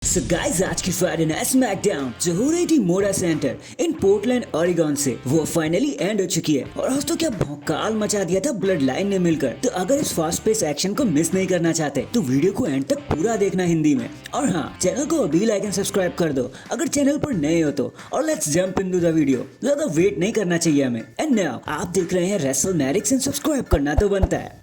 So guys, आज की Friday night SmackDown जो हो रही थी मोरा सेंटर इन पोर्टलैंड ओरेगन से वो फाइनली एंड हो चुकी है और दोस्तों क्या भौकाल मचा दिया था ब्लड लाइन ने मिलकर। तो अगर इस फास्ट पेस एक्शन को मिस नहीं करना चाहते तो वीडियो को एंड तक पूरा देखना हिंदी में। और हाँ, चैनल को अभी लाइक एंड सब्सक्राइब कर दो अगर चैनल पर नए हो तो। और let's jump into the video, ज्यादा वेट नहीं करना चाहिए हमें। एंड नाउ आप देख रहे हैं रेसलमैनिक्स एंड सब्सक्राइब करना तो बनता है।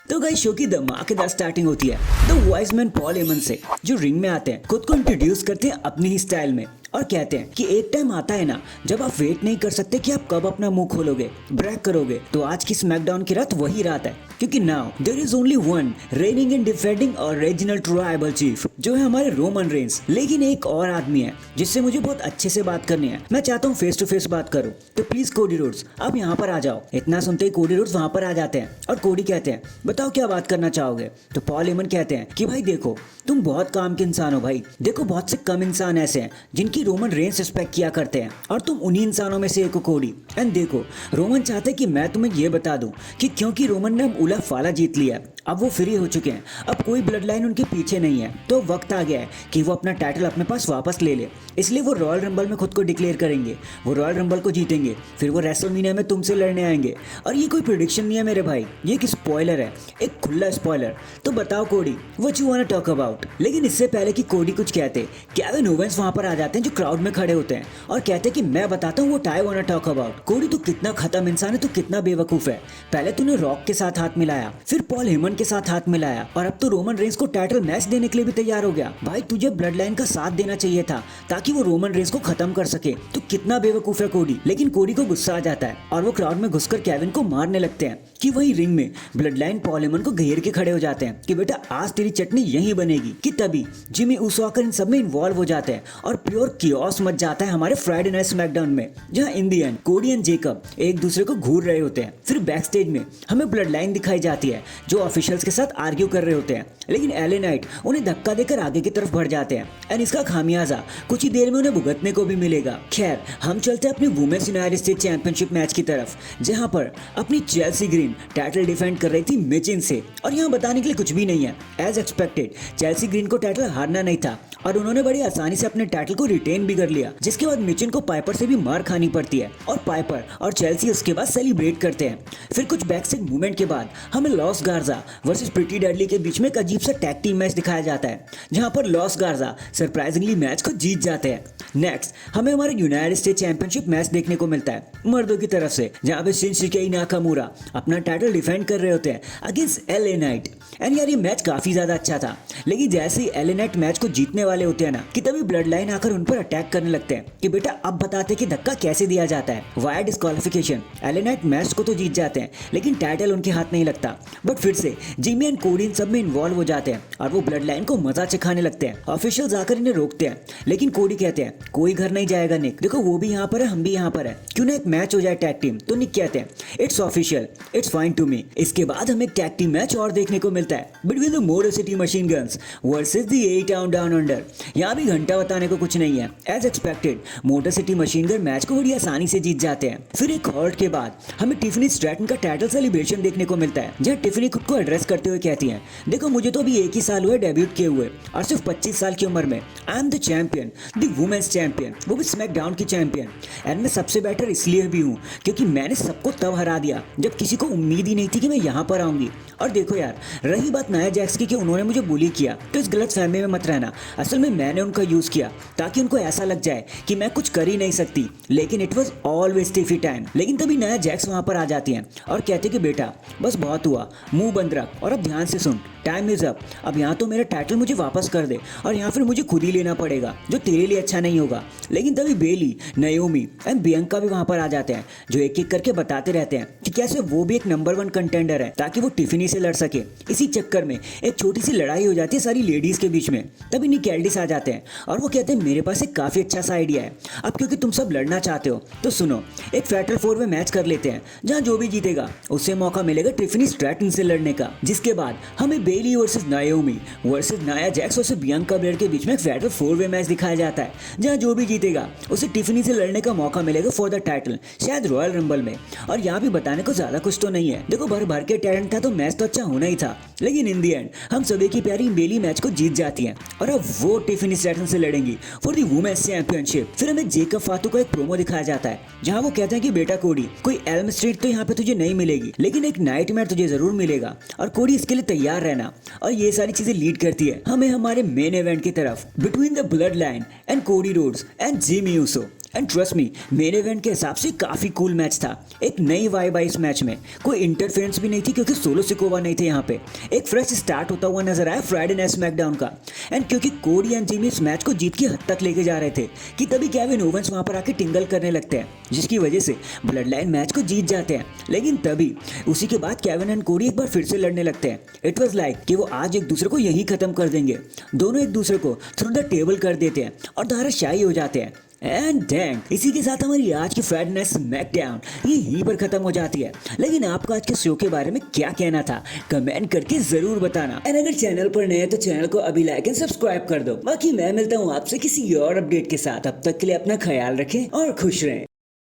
तो गाइस, शो की धमाकेदार स्टार्टिंग होती है the wise man Paul Heyman से, जो रिंग में आते हैं, खुद को इंट्रोड्यूस करते हैं अपनी ही स्टाइल में और कहते हैं कि एक टाइम आता है ना जब आप वेट नहीं कर सकते कि आप कब अपना मुंह खोलोगे, ब्रेक करोगे। तो आज की स्मैकडाउन की रात वही रात है, क्योंकि now there is only one reigning and defending और रीजनल ट्राइबल चीफ, जो है हमारे रोमन रेंस। लेकिन एक और आदमी है जिससे मुझे बहुत अच्छे से बात करनी है। मैं चाहता हूँ फेस टू फेस बात करूँ, तो प्लीज कोडी रोड्स आप यहाँ पर आ जाओ। इतना सुनते ही कोडी रोड्स वहाँ पर आ जाते हैं और कोडी कहते हैं बताओ क्या बात करना चाहोगे। तो पॉल हेमन कहते हैं कि भाई देखो, तुम बहुत काम के इंसान हो भाई। देखो, बहुत से कम इंसान ऐसे हैं जिनकी रोमन रेंस रिस्पेक्ट किया करते हैं और तुम उन्हीं इंसानों में से एक हो कोडी। एंड देखो, रोमन चाहते कि मैं तुम्हें ये बता दूं कि क्योंकि रोमन ने उला फाला जीत लिया, अब वो फ्री हो चुके हैं, अब कोई ब्लड लाइन उनके पीछे नहीं है। तो वक्त आ गया है कि वो अपना टाइटल अपने पास वापस ले ले। इसलिए वो रॉयल रंबल में खुद को डिक्लेयर करेंगे, वो रॉयल रंबल को जीतेंगे, फिर वो रेसलमेनिया में तुमसे लड़ने आएंगे। और ये कोई प्रेडिक्शन नहीं है मेरे भाई, ये एक स्पॉइलर है, एक खुला स्पॉइलर। तो बताओ Cody, what you want to talk about. लेकिन इससे पहले कि कोडी कुछ कहते, केविन ओवेंस वहां पर आ जाते हैं जो क्राउड में खड़े होते हैं और कहते हैं कि मैं बताता हूँ what I want to talk about. Cody, तू कितना खत्म इंसान है, तू कितना बेवकूफ है। पहले तूने रॉक के साथ हाथ मिलाया, फिर पॉल हेमन के साथ हाथ मिलाया और अब तो रोमन रेंस को टाइटल मैच देने के लिए भी तैयार हो गया। भाई, तुझे ब्लड लाइन का साथ देना चाहिए था ताकि वो रोमन रेंस को खत्म कर सके। तो कितना बेवकूफ है कोडी। लेकिन कोडी को गुस्सा आ जाता है और वो क्राउड में घुसकर केविन को मारने लगते हैं कि वही रिंग में ब्लड लाइन पॉल हेमन को घेर के खड़े हो जाते हैं कि बेटा आज तेरी चटनी यहीं बनेगी। कि तभी जिमी ऊसो आकर इन सब में इन्वॉल्व हो जाते हैं और प्योर कियोस मच जाता है हमारे फ्राइडे नाइट स्मैकडाउन में, जहां इन दी एंड कोडी एंड जेकब एक दूसरे को घूर रहे होते हैं। फिर बैक स्टेज में हमें ब्लड लाइन दिखाई जाती है जो ऑफिशियल्स के साथ आर्ग्यू कर रहे होते हैं, लेकिन एले नाइट उन्हें धक्का देकर आगे की तरफ बढ़ जाते हैं एंड इसका खामियाजा कुछ ही देर में उन्हें भुगतने को भी मिलेगा। खैर, हम चलते हैं अपनी women's United State championship match की तरफ, जहां पर अपनी चेल्सी ग्रीन टाइटल डिफेंड कर रही थी मिचिन से। और यहाँ बताने के लिए कुछ भी नहीं है, एज एक्सपेक्टेड चेल्सी ग्रीन को टाइटल हारना नहीं था और उन्होंने बड़ी आसानी से अपने टाइटल को रिटेन भी कर लिया। जिसके बाद मिचिन को पाइपर से भी मार खानी पड़ती है और पाइपर और चेल्सी उसके बाद सेलिब्रेट करते हैं। फिर कुछ बैक स्टेज मूवमेंट के बाद हमें लॉस गार्जा वर्सेस प्रिटी डेडली के बीच में एक अजीब सा टैग टीम मैच दिखाया जाता है, जहां पर लॉस गार्जा सरप्राइजिंगली मैच को जीत जाते हैं। नेक्स्ट हमें हमारे यूनाइटेड स्टेट चैंपियनशिप मैच देखने को मिलता है मर्दों की तरफ से, जहां पे शिनसुके नाकामुरा अपना टाइटल डिफेंड कर रहे होते हैं अगेंस्ट एलए नाइट। एंड यार, ये मैच काफी ज्यादा अच्छा था, लेकिन जैसे ही एलए नाइट मैच को जीतने वाले होते हैं ना, कि तभी ब्लड लाइन आकर उन पर अटैक करने लगते हैं कि बेटा अब बताते कि धक्का कैसे दिया जाता है। Via disqualification, LA night match को तो जीत जाते हैं लेकिन टाइटल उनके हाथ नहीं लगता। बट फिर से जिमी एंड कोडी इन सब में इन्वॉल्व हो जाते हैं और वो ब्लड लाइन को मजा चखाने लगते हैं। ऑफिशियल्स आकर इन्हें रोकते हैं, लेकिन कोडी कहते हैं कोई घर नहीं जाएगा निक, देखो वो भी यहाँ पर है, हम भी यहाँ पर है, क्यों ना एक मैच हो जाए टैग टीम। तो निक कहते हैं it's official, it's fine to me. इसके बाद हमें एक टैग टीम मैच और देखने को मिलता है between the Motor City Machine Guns versus the A Town Down Under. यहाँ भी घंटा बताने को कुछ नहीं है, as expected Motor City Machine Gun match को बड़ी आसानी से जीत जाते हैं। फिर एक हॉल्ट के बाद हमें टिफनी स्ट्रैटन का टाइटल सेलिब्रेशन देखने को मिलता है, जहाँ टिफनी खुद को एड्रेस करते हुए कहती है देखो, मुझे तो अभी एक ही साल हुआ डेब्यूट किए हुए और सिर्फ 25 साल की उम्र में I am the champion, the women's champion, वो भी स्मैकडाउन की चैंपियन। एंड मैं सबसे बेटर इसलिए भी हूँ क्योंकि मैंने सबको तब हरा दिया जब किसी को उम्मीद ही नहीं थी कि मैं यहाँ पर आऊंगी। और देखो यार, रही बात नाया जैक्स की कि उन्होंने मुझे बुली किया, तो इस गलत फहमी में मत रहना। असल में मैंने उनका यूज किया ताकि उनको ऐसा लग जाए कि मैं कुछ कर ही नहीं सकती, लेकिन इट वॉज ऑलवेज टिफी टाइम। लेकिन तभी नाया जैक्स वहां पर आ जाती हैं और कहते कि बेटा बस बहुत हुआ, मुंह बंद रख और अब ध्यान से सुन, टाइम इज अप। अब यहाँ तो मेरा टाइटल मुझे वापस कर दे और यहाँ फिर मुझे खुद ही लेना पड़ेगा, जो तेरे लिए अच्छा नहीं होगा। लेकिन तभी बेली, नयोमी एंड बियंका भी वहां पर आ जाते हैं, जो एक एक करके बताते रहते हैं कि कैसे वो भी एक नंबर 1 कंटेंडर है ताकि वो टिफनी से लड़ सके। इसी चक्कर में एक छोटी सी लड़ाई हो जाती है सारी लेडीज के बीच में। तभी निक एल्डिस आ जाते हैं और वो कहते हैं मेरे पास एक काफी अच्छा सा आइडिया है। अब क्योंकि तुम सब लड़ना चाहते हो तो सुनो, एक फैटल 4 में मैच कर लेते हैं, जहां जो भी जीतेगा उससे मौका मिलेगा टिफनी स्ट्रैटन से लड़ने का। जिसके बाद हमें Bayley versus Naomi versus Nia Jax versus Bianca Belair के बीच में एक फैटल 4-वे मैच दिखाया जाता है, जहां जो भी जीतेगा उसे टिफनी से लड़ने का मौका मिलेगा फॉर द टाइटल, शायद रॉयल रंबल में। और यहाँ भी बताने को ज्यादा कुछ तो नहीं है, देखो भर भर के टैलेंट था तो मैच तो अच्छा होना ही था, लेकिन इन दी एंड हम सभी की प्यारी बेली मैच को जीत जाती है और अब वो टिफनी स्ट्रैटन से लड़ेंगी फॉर द वुमेन्स चैंपियनशिप। फिर हमें जेकब फातू का एक प्रोमो दिखाया जाता है, जहाँ वो कहते हैं कि बेटा कोडी, कोई एल्म स्ट्रीट तो यहाँ पे तुझे नहीं मिलेगी, लेकिन एक नाइटमेयर तुझे जरूर मिलेगा और कोडी इसके लिए तैयार रहना। और ये सारी चीजें लीड करती है हमें हमारे मेन इवेंट की तरफ, between the blood line and Cody Rhodes and Jimmy Uso. And trust me, main event के हिसाब से काफी कूल मैच था। एक नई वाइब आई इस मैच में, कोई इंटरफेरेंस भी नहीं थी क्योंकि सोलो सिकोवा नहीं थे यहाँ पे। एक फ्रेश स्टार्ट होता हुआ नजर आया फ्राइडे नाइट स्मैकडाउन का। एंड क्योंकि कोडी एंड जिमी इस मैच को जीत की हद तक लेके जा रहे थे कि तभी केविन ओवेंस वहां पर आके टिंगल करने लगते हैं, जिसकी वजह से ब्लड लाइन मैच को जीत जाते हैं। लेकिन तभी उसी के बाद केविन एंड कोडी एक बार फिर से लड़ने लगते हैं। इट वॉज लाइक कि वो आज एक दूसरे को यही खत्म कर देंगे। दोनों एक दूसरे को थ्रू द टेबल कर देते हैं और धाराशायी हो जाते हैं। एंड डैंग, इसी के साथ हमारी आज की फ्राइडे नाइट स्मैकडाउन यहीं पर खत्म हो जाती है। लेकिन आपको आज के शो के बारे में क्या कहना था कमेंट करके जरूर बताना। एंड अगर चैनल पर नए हैं तो चैनल को अभी लाइक एंड सब्सक्राइब कर दो। बाकी मैं मिलता हूँ आपसे किसी और अपडेट के साथ, अब तक के लिए अपना ख्याल रखें और खुश रहें।